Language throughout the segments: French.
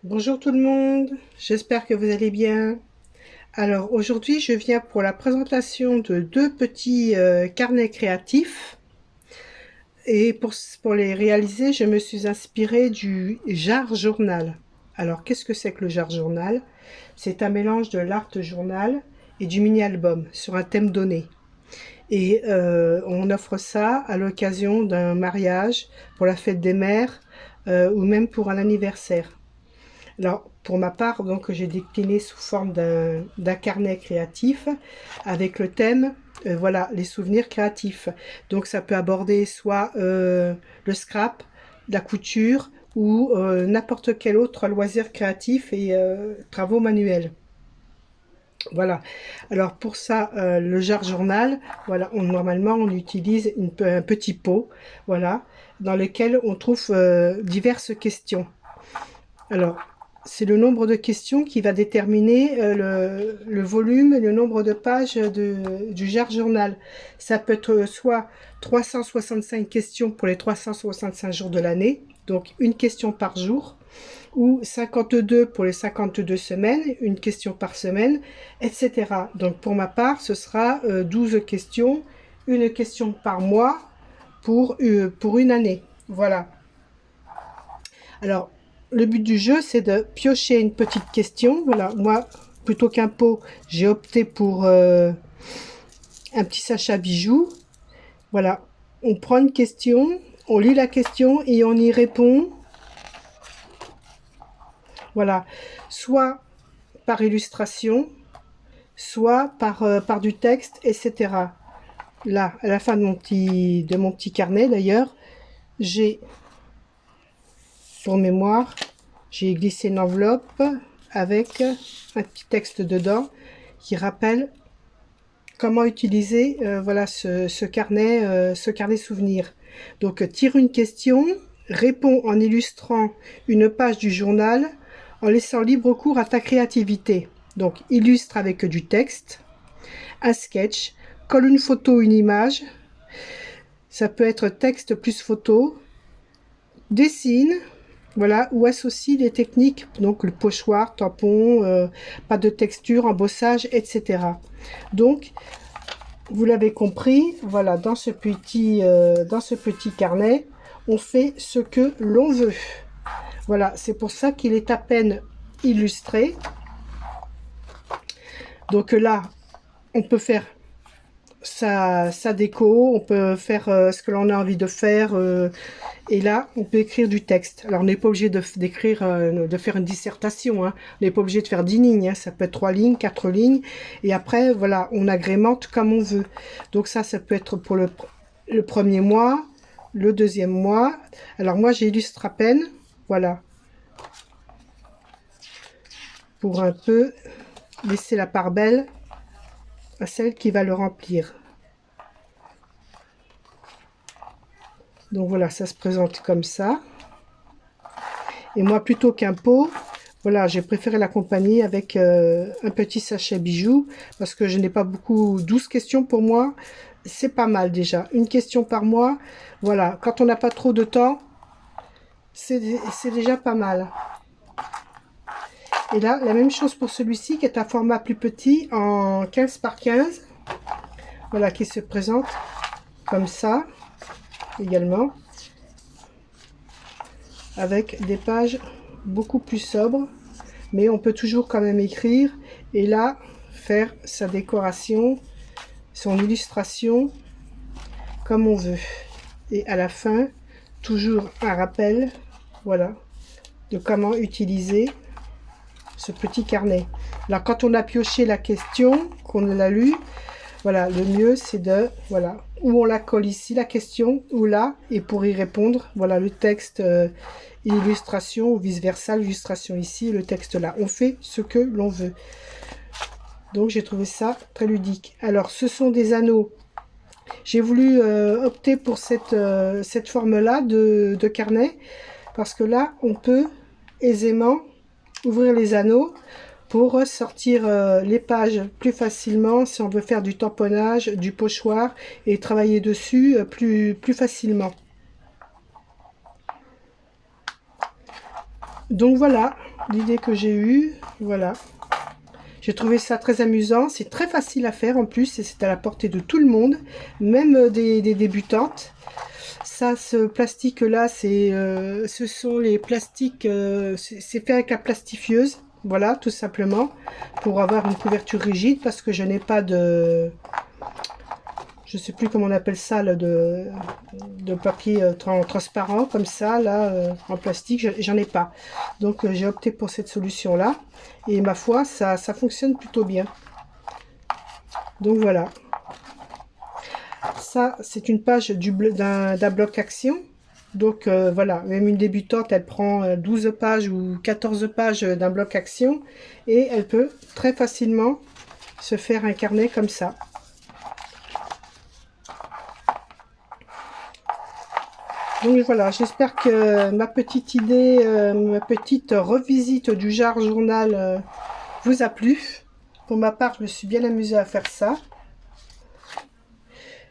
Bonjour tout le monde, j'espère que vous allez bien. Alors aujourd'hui je viens pour la présentation de deux petits carnets créatifs et pour les réaliser je me suis inspirée du Jar Journal. Alors qu'est-ce que c'est que le Jar Journal? C'est un mélange de l'art journal et du mini-album sur un thème donné. Et on offre ça à l'occasion d'un mariage, pour la fête des mères ou même pour un anniversaire. Alors, pour ma part, donc, j'ai décliné sous forme d'un carnet créatif avec le thème, voilà, les souvenirs créatifs. Donc, ça peut aborder soit le scrap, la couture ou n'importe quel autre loisir créatif et travaux manuels. Voilà. Alors pour ça, le jar journal, voilà, normalement on utilise un petit pot, voilà, dans lequel on trouve diverses questions. Alors, c'est le nombre de questions qui va déterminer le volume et le nombre de pages du jar journal. Ça peut être soit 365 questions pour les 365 jours de l'année, donc une question par jour, ou 52 pour les 52 semaines, une question par semaine, etc. Donc pour ma part, ce sera 12 questions, une question par mois pour une année. Voilà. Alors, le but du jeu, c'est de piocher une petite question. Voilà, moi, plutôt qu'un pot, j'ai opté pour un petit sachet à bijoux. Voilà, on prend une question, on lit la question et on y répond. Voilà, soit par illustration, soit par du texte, etc. Là, à la fin de mon petit carnet, d'ailleurs, j'ai, pour mémoire, j'ai glissé une enveloppe avec un petit texte dedans qui rappelle comment utiliser voilà, ce carnet souvenir. Donc, tire une question, réponds en illustrant une page du journal en laissant libre cours à ta créativité. Donc, illustre avec du texte, un sketch, colle une photo ou une image. Ça peut être texte plus photo, dessine, voilà, ou associe les techniques, donc le pochoir, tampon, pas de texture, embossage, etc. Donc, vous l'avez compris, voilà, dans ce petit carnet, on fait ce que l'on veut. Voilà, c'est pour ça qu'il est à peine illustré. Donc là, on peut faire sa déco, on peut faire ce que l'on a envie de faire. Et là, on peut écrire du texte. Alors, on n'est pas obligé d'écrire, de faire une dissertation. Hein. On n'est pas obligé de faire 10 lignes. Hein. Ça peut être 3 lignes, 4 lignes. Et après, voilà, on agrémente comme on veut. Donc ça peut être pour le premier mois, le deuxième mois. Alors moi, j'illustre à peine. Voilà. Pour un peu laisser la part belle à celle qui va le remplir. Donc voilà, ça se présente comme ça. Et moi, plutôt qu'un pot, voilà, j'ai préféré l'accompagner avec un petit sachet bijoux parce que je n'ai pas beaucoup. 12 questions pour moi, c'est pas mal déjà. Une question par mois, voilà. Quand on n'a pas trop de temps, c'est déjà pas mal. Et là, la même chose pour celui-ci qui est un format plus petit en 15 par 15. Voilà, qui se présente comme ça également. Avec des pages beaucoup plus sobres. Mais on peut toujours quand même écrire et là faire sa décoration, son illustration comme on veut. Et à la fin, toujours un rappel, voilà, de comment utiliser ce petit carnet. Là, quand on a pioché la question, qu'on l'a lu, voilà, le mieux c'est de, voilà, où on la colle ici, la question, ou là, et pour y répondre, voilà, le texte, illustration, ou vice versa, l'illustration ici, le texte là. On fait ce que l'on veut. Donc j'ai trouvé ça très ludique. Alors, ce sont des anneaux. J'ai voulu opter pour cette forme-là de carnet, parce que là, on peut aisément ouvrir les anneaux pour sortir les pages plus facilement si on veut faire du tamponnage, du pochoir et travailler dessus plus facilement. Donc voilà, l'idée que j'ai eue. Voilà. J'ai trouvé ça très amusant. C'est très facile à faire en plus et c'est à la portée de tout le monde, même des débutantes. Ça, ce plastique-là, ce sont les plastiques, c'est fait avec la plastifieuse. Voilà, tout simplement, pour avoir une couverture rigide parce que je n'ai pas de... Je sais plus comment on appelle ça, là, de papier transparent comme ça, là, en plastique, j'en ai pas. Donc j'ai opté pour cette solution-là. Et ma foi, ça fonctionne plutôt bien. Donc voilà. Ça, c'est une page d'un bloc action. Donc voilà, même une débutante, elle prend 12 pages ou 14 pages d'un bloc action. Et elle peut très facilement se faire un carnet comme ça. Donc voilà, j'espère que ma petite idée, ma petite revisite du Jar Journal vous a plu. Pour ma part, je me suis bien amusée à faire ça.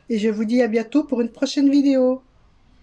Et je vous dis à bientôt pour une prochaine vidéo.